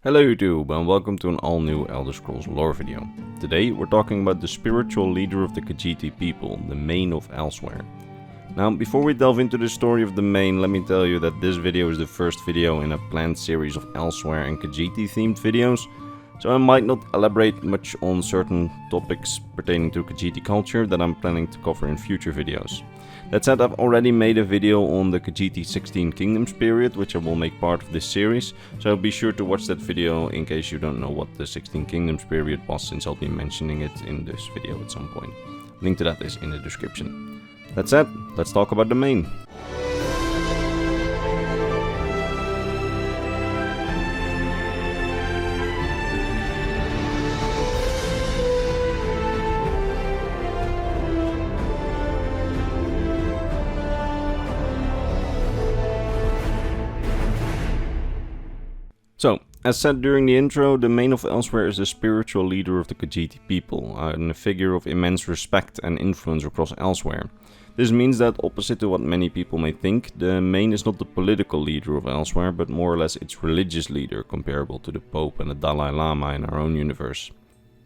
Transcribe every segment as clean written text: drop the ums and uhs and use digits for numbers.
Hello YouTube and welcome to an all new Elder Scrolls lore video. Today we're talking about the spiritual leader of the Khajiit people, the Mane of Elsweyr. Now before we delve into the story of the Mane, let me tell you that this video is the first video in a planned series of Elsweyr and Khajiit themed videos, so I might not elaborate much on certain topics pertaining to Khajiit culture that I'm planning to cover in future videos. That said, I've already made a video on the Khajiit 16 Kingdoms period, which I will make part of this series, so be sure to watch that video in case you don't know what the 16 Kingdoms period was, since I'll be mentioning it in this video at some point. Link to that is in the description. That said, let's talk about the Mane. So, as said during the intro, the Mane of Elsweyr is the spiritual leader of the Khajiit people, and a figure of immense respect and influence across Elsweyr. This means that, opposite to what many people may think, the Mane is not the political leader of Elsweyr, but more or less its religious leader, comparable to the Pope and the Dalai Lama in our own universe.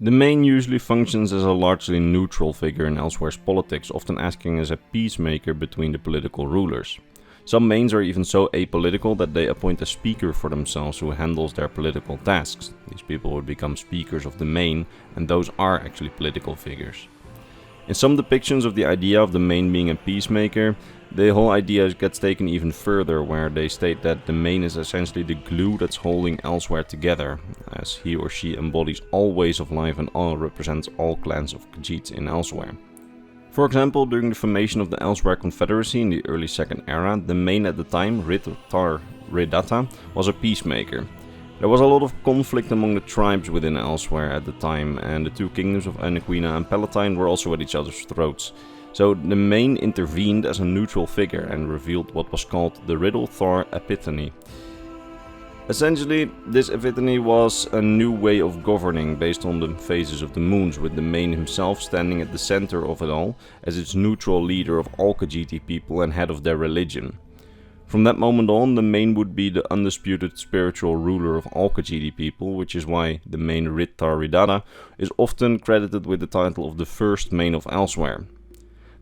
The Mane usually functions as a largely neutral figure in Elsweyr's politics, often acting as a peacemaker between the political rulers. Some Manes are even so apolitical that they appoint a speaker for themselves who handles their political tasks. These people would become speakers of the Mane, and those are actually political figures. In some depictions of the idea of the Mane being a peacemaker, the whole idea gets taken even further, where they state that the Mane is essentially the glue that's holding Elsweyr together, as he or she embodies all ways of life and represents all clans of Khajiit in Elsweyr. For example, during the formation of the Elsweyr Confederacy in the early Second Era, the Mane at the time, Tar Redata, was a peacemaker. There was a lot of conflict among the tribes within Elsweyr at the time, and the two kingdoms of Anaquina and Palatine were also at each other's throats. So the Mane intervened as a neutral figure and revealed what was called the Riddle Thar Epiphany. Essentially, this epiphany was a new way of governing based on the phases of the moons, with the Mane himself standing at the center of it all as its neutral leader of all Khajiit people and head of their religion. From that moment on, the Mane would be the undisputed spiritual ruler of all Khajiit people, which is why the Mane Tar Ridada is often credited with the title of the first Mane of Elsweyr.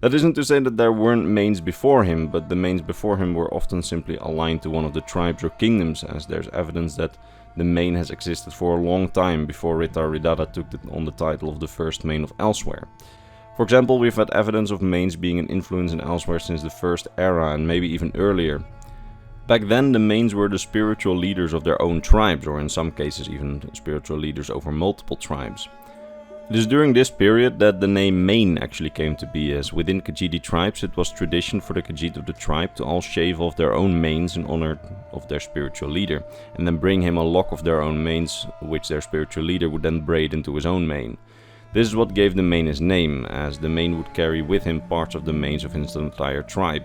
That isn't to say that there weren't Manes before him, but the Manes before him were often simply aligned to one of the tribes or kingdoms, as there's evidence that the Mane has existed for a long time before Tar Ridada took on the title of the first Mane of Elsweyr. For example, we've had evidence of Manes being an influence in Elsweyr since the First Era and maybe even earlier. Back then, the Manes were the spiritual leaders of their own tribes, or in some cases even spiritual leaders over multiple tribes. It is during this period that the name Mane actually came to be, as within Khajiit tribes it was tradition for the Khajiit of the tribe to all shave off their own manes in honor of their spiritual leader, and then bring him a lock of their own manes, which their spiritual leader would then braid into his own mane. This is what gave the Mane his name, as the Mane would carry with him parts of the manes of his entire tribe.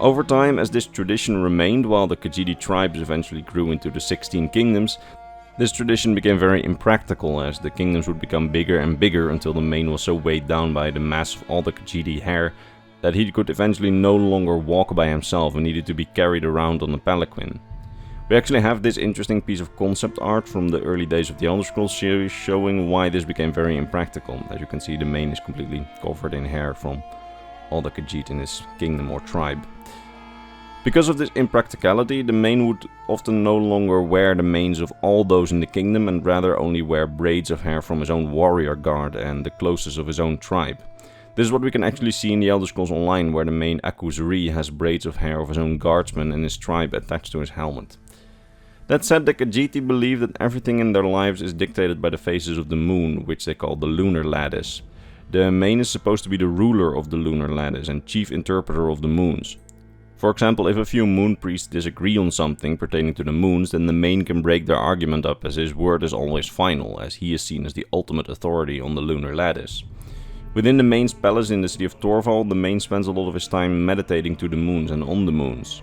Over time, as this tradition remained while the Khajiit tribes eventually grew into the 16 kingdoms, this tradition became very impractical, as the kingdoms would become bigger and bigger until the Mane was so weighed down by the mass of all the Khajiit hair that he could eventually no longer walk by himself and needed to be carried around on a palanquin. We actually have this interesting piece of concept art from the early days of the Elder Scrolls series showing why this became very impractical. As you can see, the Mane is completely covered in hair from all the Khajiit in his kingdom or tribe. Because of this impracticality, the Mane would often no longer wear the manes of all those in the kingdom and rather only wear braids of hair from his own warrior guard and the closest of his own tribe. This is what we can actually see in the Elder Scrolls Online, where the Mane Akuzuri has braids of hair of his own guardsmen and his tribe attached to his helmet. That said, the Khajiit believe that everything in their lives is dictated by the phases of the moon, which they call the lunar lattice. The Mane is supposed to be the ruler of the lunar lattice and chief interpreter of the moons. For example, if a few moon priests disagree on something pertaining to the moons, then the Mane can break their argument up, as his word is always final, as he is seen as the ultimate authority on the lunar lattice. Within the Mane's palace in the city of Torval, the Mane spends a lot of his time meditating to the moons and on the moons.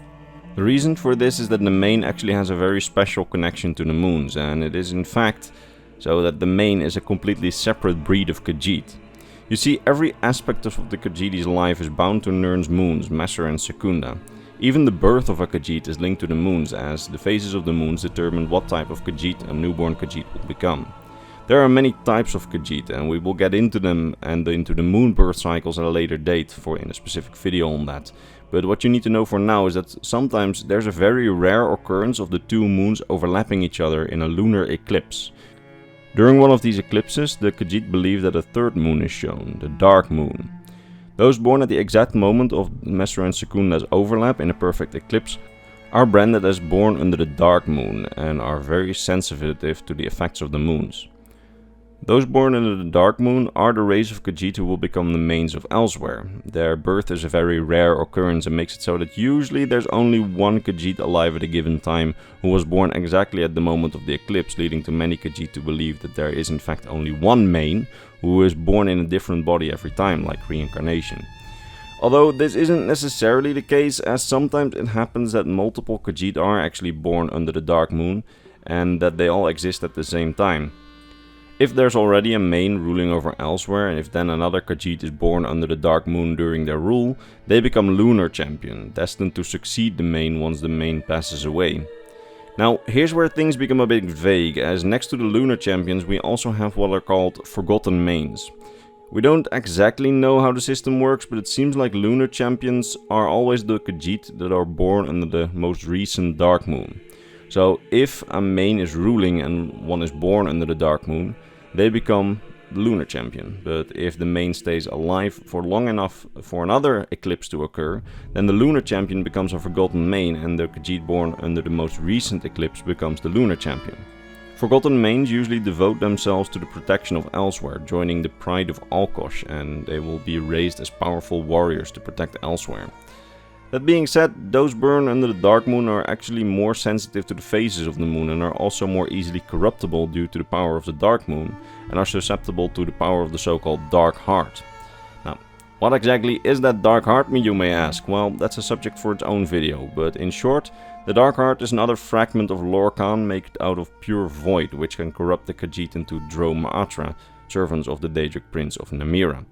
The reason for this is that the Mane actually has a very special connection to the moons, and it is in fact so that the Mane is a completely separate breed of Khajiit. You see, every aspect of the Khajiit's life is bound to Nirn's moons, Messer and Secunda. Even the birth of a Khajiit is linked to the moons, as the phases of the moons determine what type of Khajiit a newborn Khajiit will become. There are many types of Khajiit, and we will get into them and into the moon birth cycles at a later date in a specific video on that. But what you need to know for now is that sometimes there's a very rare occurrence of the two moons overlapping each other in a lunar eclipse. During one of these eclipses, the Khajiit believe that a third moon is shown, the dark moon. Those born at the exact moment of Messer and Secunda's overlap in a perfect eclipse are branded as born under the dark moon and are very sensitive to the effects of the moons. Those born under the dark moon are the race of Khajiit who will become the mains of Elsweyr. Their birth is a very rare occurrence and makes it so that usually there's only one Khajiit alive at a given time who was born exactly at the moment of the eclipse, leading to many Khajiit to believe that there is in fact only one main who is born in a different body every time, like reincarnation. Although this isn't necessarily the case, as sometimes it happens that multiple Khajiit are actually born under the dark moon and that they all exist at the same time. If there's already a main ruling over Elsweyr, and if then another Khajiit is born under the dark moon during their rule, they become lunar champion, destined to succeed the main once the main passes away. Now, here's where things become a bit vague, as next to the lunar champions we also have what are called forgotten mains. We don't exactly know how the system works, but it seems like lunar champions are always the Khajiit that are born under the most recent dark moon. So if a main is ruling and one is born under the dark moon, they become the lunar champion. But if the main stays alive for long enough for another eclipse to occur, then the lunar champion becomes a forgotten main and the Khajiit born under the most recent eclipse becomes the lunar champion. Forgotten mains usually devote themselves to the protection of Elsweyr, joining the Pride of Alkosh, and they will be raised as powerful warriors to protect Elsweyr. That being said, those born under the dark moon are actually more sensitive to the phases of the moon and are also more easily corruptible due to the power of the dark moon and are susceptible to the power of the so-called dark heart. Now, what exactly is that dark heart, you may ask? Well, that's a subject for its own video, but in short, the dark heart is another fragment of Lorcan made out of pure void, which can corrupt the Khajiit into Dro Maatra, servants of the Daedric Prince of Namira.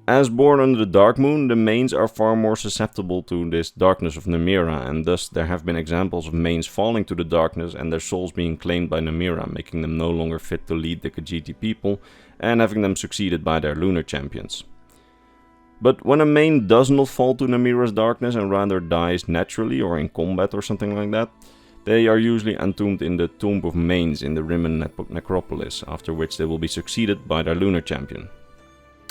As born under the dark moon, the mains are far more susceptible to this darkness of Namira, and thus there have been examples of mains falling to the darkness and their souls being claimed by Namira, making them no longer fit to lead the Khajiiti people and having them succeeded by their lunar champions. But when a main does not fall to Namira's darkness and rather dies naturally or in combat or something like that, they are usually entombed in the Tomb of Mains in the Rimmen necropolis, after which they will be succeeded by their lunar champion.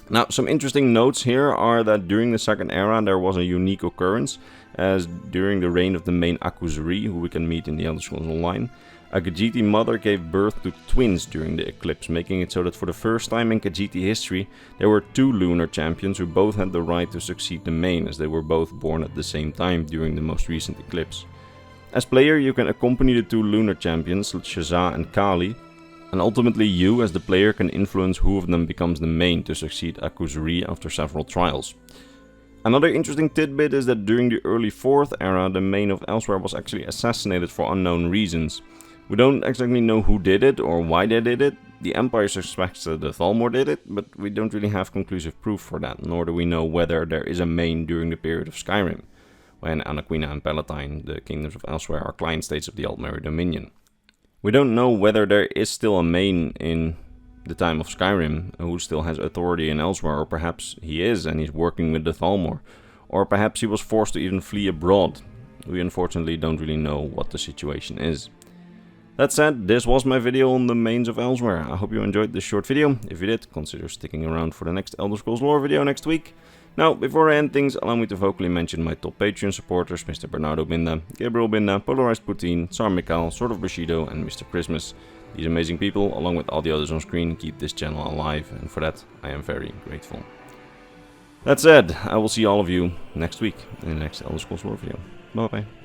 Now, some interesting notes here are that during the Second Era there was a unique occurrence, as during the reign of the main Akuzuri, who we can meet in the Elder Scrolls Online, a Khajiiti mother gave birth to twins during the eclipse, making it so that for the first time in Khajiiti history there were two lunar champions who both had the right to succeed the main, as they were both born at the same time during the most recent eclipse. As player, you can accompany the two lunar champions, Shazza and Kali, and ultimately you, as the player, can influence who of them becomes the main to succeed Akuzuri after several trials. Another interesting tidbit is that during the early 4th era, the main of Elsweyr was actually assassinated for unknown reasons. We don't exactly know who did it or why they did it. The Empire suspects that the Thalmor did it, but we don't really have conclusive proof for that, nor do we know whether there is a main during the period of Skyrim, when Anaquina and Palatine, the kingdoms of Elsweyr, are client states of the Altmerry Dominion. We don't know whether there is still a main in the time of Skyrim who still has authority in Elsweyr, or perhaps he is and he's working with the Thalmor, or perhaps he was forced to even flee abroad. We unfortunately don't really know what the situation is. That said, this was my video on the mains of Elsweyr. I hope you enjoyed this short video. If you did, consider sticking around for the next Elder Scrolls Lore video next week. Now, before I end things, allow me to vocally mention my top Patreon supporters, Mr. Bernardo Binda, Gabriel Binda, Polarized Poutine, Sar Mikhail, Sword of Bushido, and Mr. Christmas. These amazing people, along with all the others on screen, keep this channel alive, and for that, I am very grateful. That said, I will see all of you next week in the next Elder Scrolls Lore video. Bye bye.